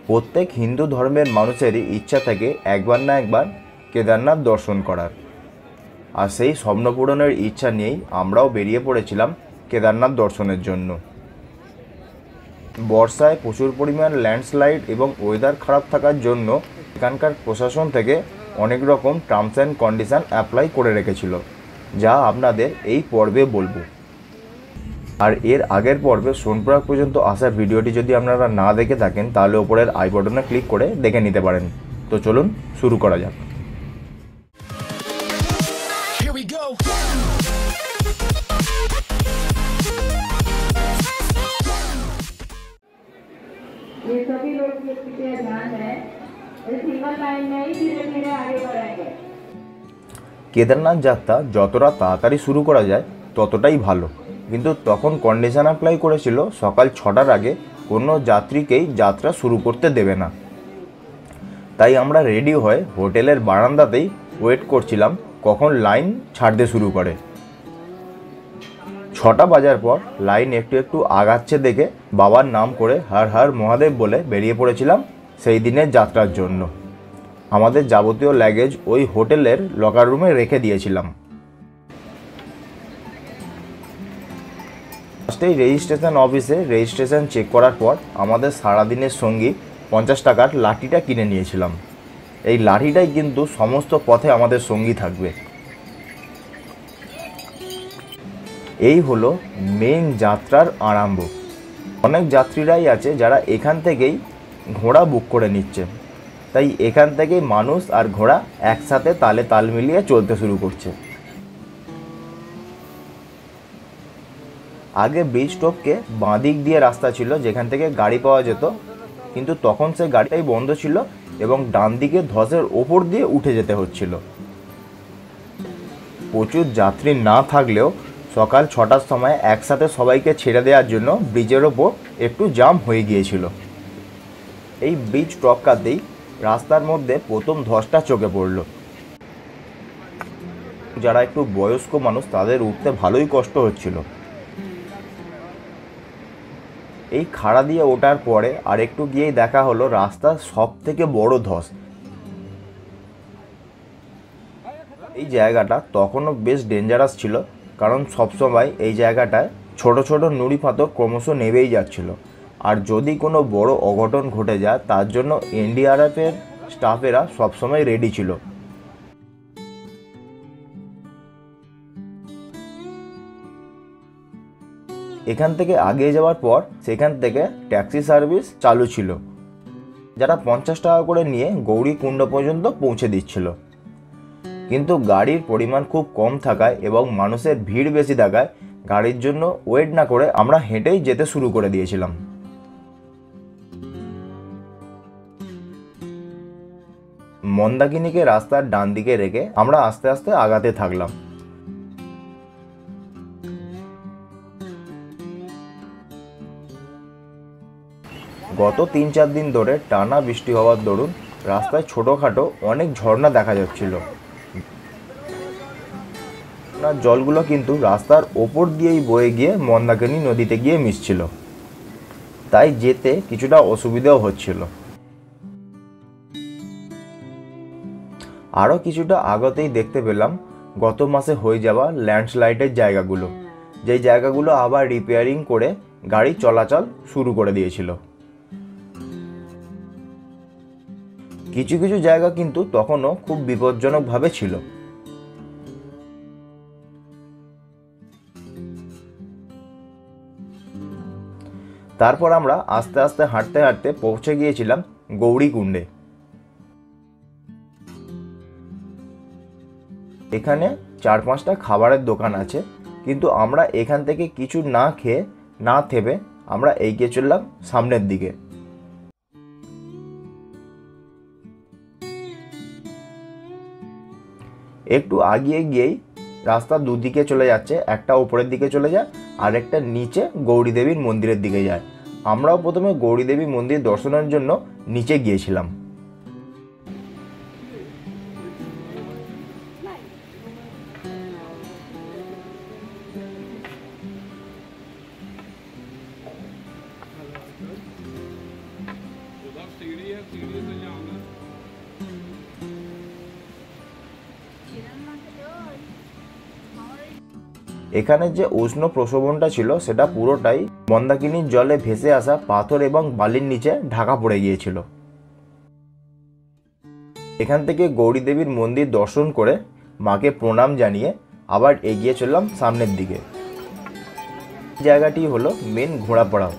প্রত্যেক হিন্দু ধর্মের মানুষেরই ইচ্ছা থাকে একবার না একবার কেদারনাথ দর্শন করার। আর সেই স্বপ্ন পূরণের ইচ্ছা নিয়েই আমরাও বেরিয়ে পড়েছিলাম কেদারনাথ দর্শনের জন্য। বর্ষায় প্রচুর পরিমাণ ল্যান্ডস্লাইড এবং ওয়েদার খারাপ থাকার জন্য এখানকার প্রশাসন থেকে অনেক রকম টার্মস অ্যান্ড কন্ডিশন অ্যাপ্লাই করে রেখেছিল, যা আপনাদের এই পর্বে বলবো। আর এর আগের পর্বে সোনপ্রয়াগ পর্যন্ত আসার ভিডিওটি যদি আপনারা না দেখে থাকেন তাহলে ওপরের আই বাটনে ক্লিক করে দেখে নিতে পারেন। তো চলুন শুরু করা যাক। ये सभी लोग कृपया ध्यान दें, सिंगल लाइन में ही धीरे धीरे आगे बढ़ेंगे। কেদারনাথ যাত্রা যতটা তাড়াতাড়ি শুরু করা যায় ততটাই ভালো, কিন্তু তখন কন্ডিশন অ্যাপ্লাই করেছিল সকাল 6টার আগে কোনো যাত্রীকেই যাত্রা শুরু করতে দেবে না। তাই আমরা রেডি হয়ে হোটেলের বারান্দাতেই ওয়েট করছিলাম কখন লাইন ছাড়তে শুরু করে। 6টা বাজার পর লাইন একটু একটু আগাচ্ছে দেখে বাবার নাম করে হর হর মহাদেব বলে বেরিয়ে পড়েছিলাম সেই দিনের যাত্রার জন্য। আমাদের যাবতীয় লাগেজ ওই হোটেলের লকার রুমে রেখে দিয়েছিলাম। ফার্স্টেই রেজিস্ট্রেশন অফিসে রেজিস্ট্রেশন চেক করার পর আমাদের সারাদিনের সঙ্গী 50 টাকার লাঠিটা কিনে নিয়েছিলাম। এই লাঠিটাই কিন্তু সমস্ত পথে আমাদের সঙ্গী থাকবে। এই হলো মেন যাত্রার আরম্ভ। অনেক যাত্রীরাই আছে যারা এখান থেকেই ঘোড়া বুক করে নিচ্ছে, তাই এখান থেকেই মানুষ আর ঘোড়া একসাথে তালে তাল মিলিয়ে চলতে শুরু করছে। আগে ব্রিজ টপকে বাঁ দিক দিয়ে রাস্তা ছিল যেখান থেকে গাড়ি পাওয়া যেত, কিন্তু তখন সে গাড়িটাই বন্ধ ছিল এবং ডান দিকে ধসের ওপর দিয়ে উঠে যেতে হচ্ছিল। প্রচুর যাত্রী না থাকলেও সকাল 6টার সময় একসাথে সবাইকে ছেড়ে দেওয়ার জন্য ব্রিজের ওপর একটু জাম হয়ে গিয়েছিল। এই ব্রিজ টপকাতেই রাস্তার মধ্যে প্রথম ধসটা চোখে পড়ল। যারা একটু বয়স্ক মানুষ তাদের উঠতে ভালোই কষ্ট হচ্ছিল। এই খাড়া দিয়ে ওঠার পরে আর একটু গিয়েই দেখা হলো রাস্তার সব থেকে বড় ধস। এই জায়গাটা তখনও বেশ ডেঞ্জারাস ছিল, কারণ সবসময় এই জায়গাটায় ছোট ছোট নুড়ি পাথর ক্রমশ নেমেই যাচ্ছিল। আর যদি কোনো বড় অঘটন ঘটে যায় তার জন্য এনডিআরএফের স্টাফেরা সবসময় রেডি ছিল। এখান থেকে আগিয়ে যাওয়ার পর সেখান থেকে ট্যাক্সি সার্ভিস চালু ছিল, যারা 50 টাকা করে নিয়ে গৌরীকুণ্ড পর্যন্ত পৌঁছে দিচ্ছিল। কিন্তু গাড়ির পরিমাণ খুব কম থাকায় এবং মানুষের ভিড় বেশি থাকায় গাড়ির জন্য ওয়েট না করে আমরা হেঁটেই যেতে শুরু করে দিয়েছিলাম। মন্দাকিনীকে রাস্তার ডান দিকে রেখে আমরা আস্তে আস্তে আগাতে থাকলাম। গত 3-4 দিন ধরে টানা বৃষ্টি হওয়ার দরুন রাস্তায় ছোটোখাটো অনেক ঝর্ণা দেখা যাচ্ছিল। জলগুলো কিন্তু রাস্তার ওপর দিয়েই বয়ে গিয়ে মন্দাকিনী নদীতে গিয়ে মিশছিল, তাই যেতে কিছুটা অসুবিধাও হচ্ছিল। আরও কিছুটা আগতেই দেখতে পেলাম গত মাসে হয়ে যাওয়া ল্যান্ডস্লাইডের জায়গাগুলো, যেই জায়গাগুলো আবার রিপেয়ারিং করে গাড়ি চলাচল শুরু করে দিয়েছিল। কিছু কিছু জায়গা কিন্তু তখনও খুব বিপজ্জনকভাবে ছিল। তারপর আমরা আস্তে আস্তে হাঁটতে হাঁটতে পৌঁছে গিয়েছিলাম গৌরীকুণ্ডে। এখানে 4-5টা খাবারের দোকান আছে, কিন্তু আমরা এখান থেকে কিছু না খেয়ে না থেমে আমরা এগিয়ে চললাম সামনের দিকে। একটু আগিয়ে গিয়েই রাস্তা দুদিকে চলে যাচ্ছে, একটা উপরের দিকে চলে যায় আর একটা নিচে গৌরী দেবীর মন্দিরের দিকে যায়। আমরাও প্রথমে গৌরী দেবী মন্দির দর্শনের জন্য নিচে গিয়েছিলাম। এখানে যে উষ্ণ প্রশোভনটা ছিল সেটা পুরোটাই মন্দাকিনীর জলে ভেসে আসা পাথর এবং বালির নিচে ঢাকা পড়ে গিয়েছিল। এখান থেকে গৌরী দেবীর মন্দির দর্শন করে মাকে প্রণাম জানিয়ে আবার এগিয়ে চললাম সামনের দিকে। জায়গাটি হলো মেন ঘোড়াপাড়া।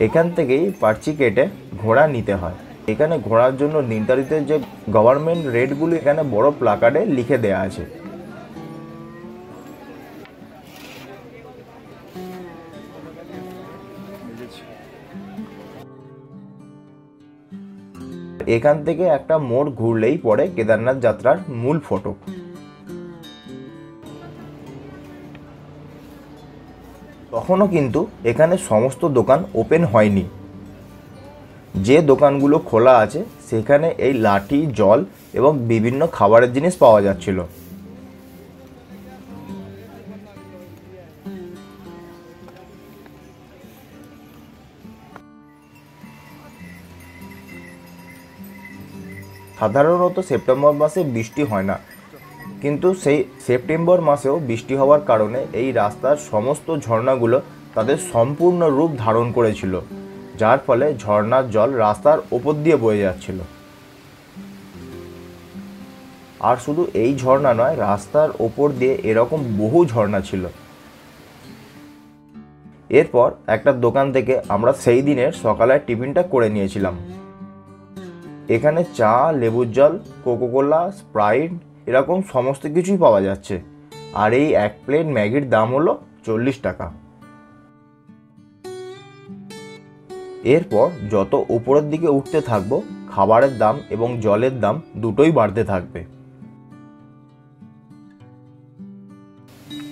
এখান থেকেই পার্চি কেটে ঘোড়া নিতে হয়। এখানে ঘোড়ার জন্য নির্ধারিত যে গভর্নমেন্ট রেটগুলি এখানে বড় প্লাকার্ডে লিখে দেওয়া আছে। এখান থেকে একটা মোড় ঘুরলেই পড়ে কেদারনাথ যাত্রার মূল ফটক। তখনও কিন্তু এখানে সমস্ত দোকান ওপেন হয়নি। যে দোকানগুলো খোলা আছে সেখানে এই লাঠি, জল এবং বিভিন্ন খাবারের জিনিস পাওয়া যাচ্ছিল। সাধারণত সেপ্টেম্বর মাসে বৃষ্টি হয় না, কিন্তু সেই সেপ্টেম্বর মাসেও বৃষ্টি হওয়ার কারণে এই রাস্তার সমস্ত ঝর্ণাগুলো তাদের সম্পূর্ণ রূপ ধারণ করেছিল, যার ফলে ঝর্ণার জল রাস্তার ওপর দিয়ে বয়ে যাচ্ছিল। আর শুধু এই ঝর্ণা নয়, রাস্তার ওপর দিয়ে এরকম বহু ঝর্ণা ছিল। এরপর একটা দোকান থেকে আমরা সেই দিনের সকালের টিফিনটা করে নিয়েছিলাম। এখানে চা, লেবুর জল, কোকোকোলা, স্প্রাইট এরকম সমস্ত কিছুই পাওয়া যাচ্ছে। আর এই এক প্লেট ম্যাগির দাম হলো 40 টাকা। এরপর যত উপরের দিকে উঠতে থাকবো, খাবারের দাম এবং জলের দাম দুটোই বাড়তে থাকবে।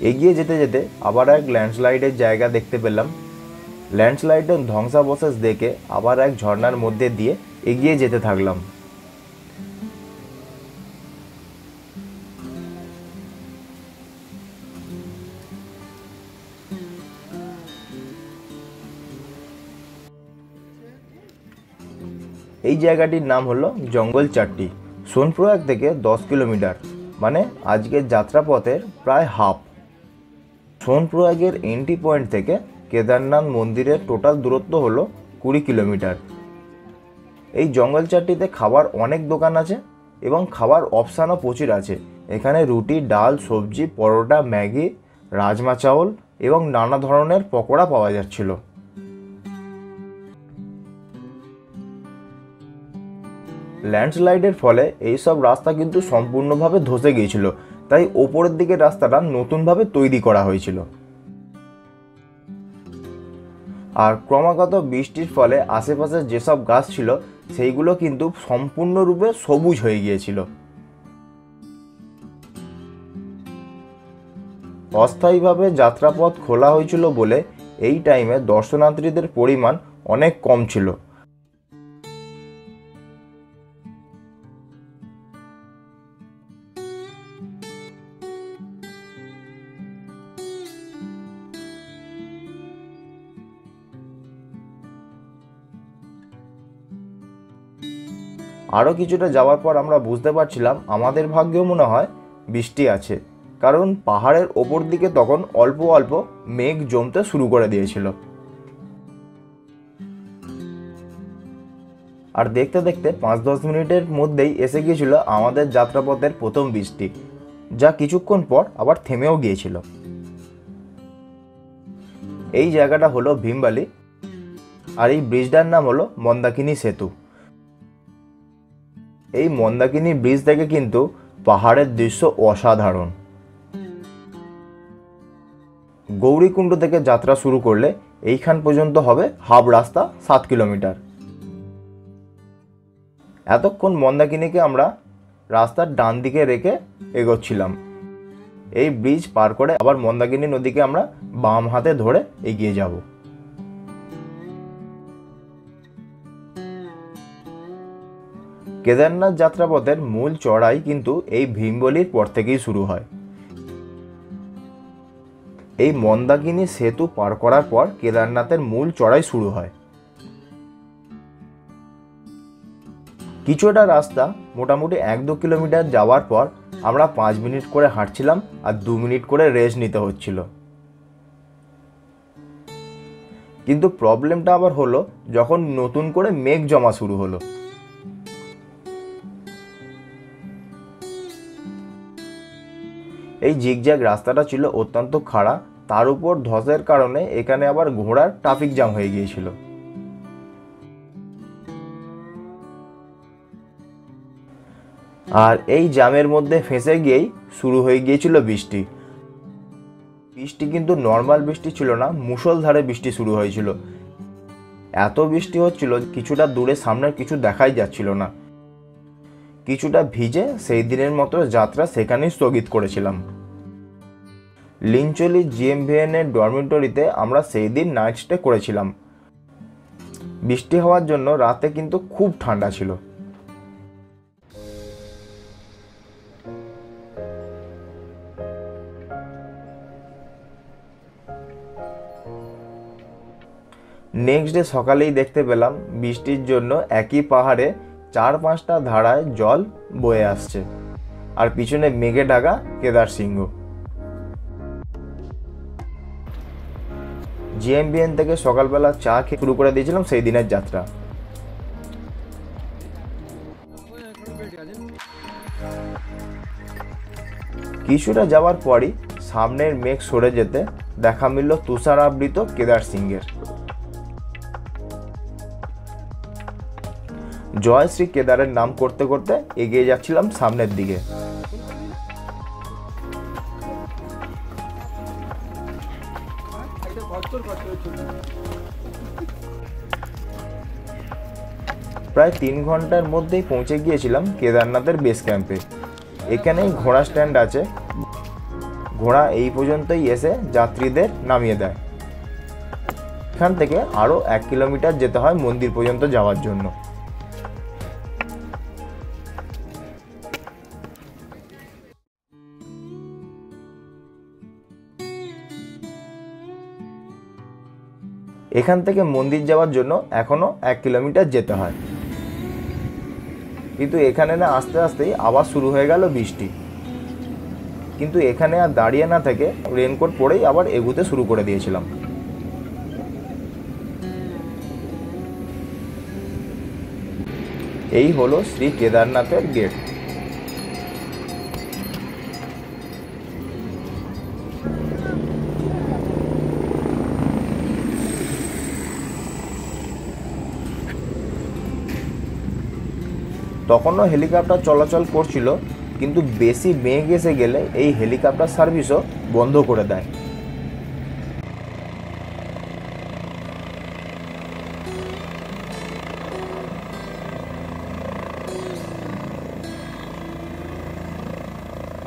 এগিয়ে যেতে যেতে আবার এক ল্যান্ডস্লাইডের জায়গা দেখতে পেলাম। ল্যান্ডস্লাইডের ধ্বংসাবশেষ দেখে আবার এক ঝর্ণার মধ্যে দিয়ে এগিয়ে যেতে থাকলাম। এই জায়গাটির নাম হলো জঙ্গল চাট্টি। সোনপ্রয়াগ থেকে 10 কিলোমিটার, মানে আজকের যাত্রাপথের প্রায় হাফ। সোনপ্রয়াগের এন্ট্রি পয়েন্ট থেকে কেদারনাথ মন্দিরের টোটাল দূরত্ব হলো 20 কিলোমিটার। এই জঙ্গল চাট্টিতে খাবার অনেক দোকান আছে এবং খাবার অপশানও প্রচুর আছে। এখানে রুটি, ডাল, সবজি, পরোটা, ম্যাগি, রাজমা চাওল এবং নানা ধরনের পকোড়া পাওয়া যাচ্ছিল। ল্যান্ডস্লাইডের ফলে এইসব রাস্তা কিন্তু সম্পূর্ণভাবে ধসে গিয়েছিল, তাই ওপরের দিকের রাস্তাটা নতুনভাবে তৈরি করা হয়েছিল। আর ক্রমাগত বৃষ্টির ফলে আশেপাশে যেসব গাছ ছিল সেইগুলো কিন্তু সম্পূর্ণরূপে সবুজ হয়ে গিয়েছিল। অস্থায়ীভাবে যাত্রাপথ খোলা হয়েছিল বলে এই টাইমে দর্শনার্থীদের পরিমাণ অনেক কম ছিল। আরও কিছুটা যাওয়ার পর আমরা বুঝতে পারছিলাম আমাদের ভাগ্যেও মনে হয় বৃষ্টি আছে, কারণ পাহাড়ের ওপর দিকে তখন অল্প অল্প মেঘ জমতে শুরু করে দিয়েছিল। আর দেখতে দেখতে 5-10 মিনিটের মধ্যেই এসে গিয়েছিল আমাদের যাত্রাপথের প্রথম বৃষ্টি, যা কিছুক্ষণ পর আবার থেমেও গিয়েছিল। এই জায়গাটা হলো ভীমবালি, আর এই ব্রিজটার নাম হলো মন্দাকিনী সেতু। এই মন্দাকিনী ব্রিজ থেকে কিন্তু পাহাড়ের দৃশ্য অসাধারণ। গৌরীকুণ্ড থেকে যাত্রা শুরু করলে এইখান পর্যন্ত হবে হাফ রাস্তা, 7 কিলোমিটার। এতক্ষণ মন্দাকিনীকে আমরা রাস্তার ডান দিকে রেখে এগোচ্ছিলাম। এই ব্রিজ পার করে আবার মন্দাকিনী নদীকে আমরা বাম হাতে ধরে এগিয়ে যাব। কেদারনাথ যাত্রাপথের মূল চড়াই কিন্তু এই ভীমবলির পর থেকেই শুরু হয়। এই মন্দাকিনী সেতু পার করার পর কেদারনাথের মূল চড়াই শুরু হয়। কিছুটা রাস্তা মোটামুটি 1-2 কিলোমিটার যাওয়ার পর আমরা 5 মিনিট করে হাঁটছিলাম আর 2 মিনিট করে রেস্ট নিতে হচ্ছিল। কিন্তু প্রবলেমটা আবার হলো যখন নতুন করে মেঘ জমা শুরু হলো। এই জিগজ্যাগ রাস্তাটা ছিল অত্যন্ত খাড়া, তার উপর ধসের কারণে এখানে আবার ঘোড়ার ট্রাফিক জ্যাম হয়ে গিয়েছিল। আর এই জ্যামের মধ্যে ফেঁসে গিয়েই শুরু হয়ে গিয়েছিল বৃষ্টি। বৃষ্টি কিন্তু নর্মাল বৃষ্টি ছিল না, মুষলধারে বৃষ্টি শুরু হয়েছিল। এত বৃষ্টি হচ্ছিল কিছুটা দূরে সামনের কিছু দেখাই যাচ্ছিল না। কিছুটা ভিজে সেই দিনের মতো যাত্রা সেখানেই স্থগিত করেছিলাম। লিঞ্চলি জিএমভিএন এর ডরমিটরিতে আমরা সেই দিন নাইট স্টে করেছিলাম। বৃষ্টি হওয়ার জন্য রাতে কিন্তু খুব ঠান্ডা ছিল। নেক্সট ডে সকালেই দেখতে পেলাম বৃষ্টির জন্য একই পাহাড়ে 4-5টা ধারায় জল বয়ে আসছে, আর পিছনে মেঘে ঢাকা কেদার শৃঙ্গ। জিএমবিএন থেকে সকালবেলা চা খেয়ে শুরু করে দিয়েছিলাম সেই দিনের যাত্রা। কিছুটা যাওয়ার পরই সামনের মেঘ সরে যেতে দেখা মিলল তুষারাবৃত কেদার সিংহের। জয় শ্রী কেদারের নাম করতে করতে এগিয়ে যাচ্ছিলাম সামনের দিকে। প্রায় 3 ঘন্টার মধ্যেই পৌঁছে গিয়েছিলাম কেদারনাথের বেস ক্যাম্পে। এখানেই ঘোড়া স্ট্যান্ড আছে, ঘোড়া এই পর্যন্তই এসে যাত্রীদের নামিয়ে দেয়। এখান থেকে আরও 1 কিলোমিটার যেতে হয় মন্দির পর্যন্ত যাওয়ার জন্য। এখান থেকে মন্দির যাওয়ার জন্য এখনো 1 কিলোমিটার যেতে হয়। কিন্তু এখানে না আস্তে আস্তেই আবার শুরু হয়ে গেল বৃষ্টি। কিন্তু এখানে আর দাঁড়িয়ে না থেকে রেনকোট পরেই আবার এগুতে শুরু করে দিয়েছিলাম। এই হলো শ্রী কেদারনাথের গেট। তখনও হেলিকপ্টার চলাচল করছিল, কিন্তু বেশি মেঘ এসে গেলে এই হেলিকপ্টার সার্ভিসও বন্ধ করে দেয়।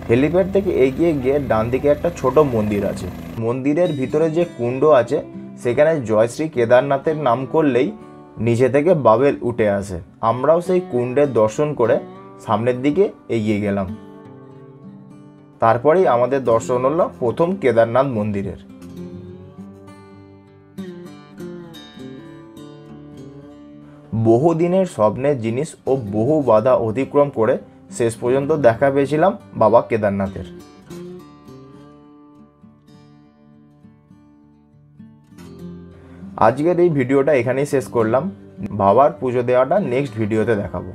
হেলিপ্যাড থেকে এগিয়ে গিয়ে ডান দিকে একটা ছোট মন্দির আছে। মন্দিরের ভিতরে যে কুণ্ড আছে সেখানে জয়শ্রী কেদারনাথের নাম করলেই নিচে থেকে বাবেল উঠে আসে। আমরাও সেই কুণ্ডের দর্শন করে সামনের দিকে এগিয়ে গেলাম। তারপরেই আমাদের দর্শন হলো প্রথম কেদারনাথ মন্দিরের। বহুদিনের স্বপ্নের জিনিস ও বহু বাধা অতিক্রম করে শেষ পর্যন্ত দেখা পেয়েছিলাম বাবা কেদারনাথের। আজকের এই ভিডিওটা এখানেই শেষ করলাম। বাবার পুজো দেওয়াটা নেক্সট ভিডিওতে দেখাবো।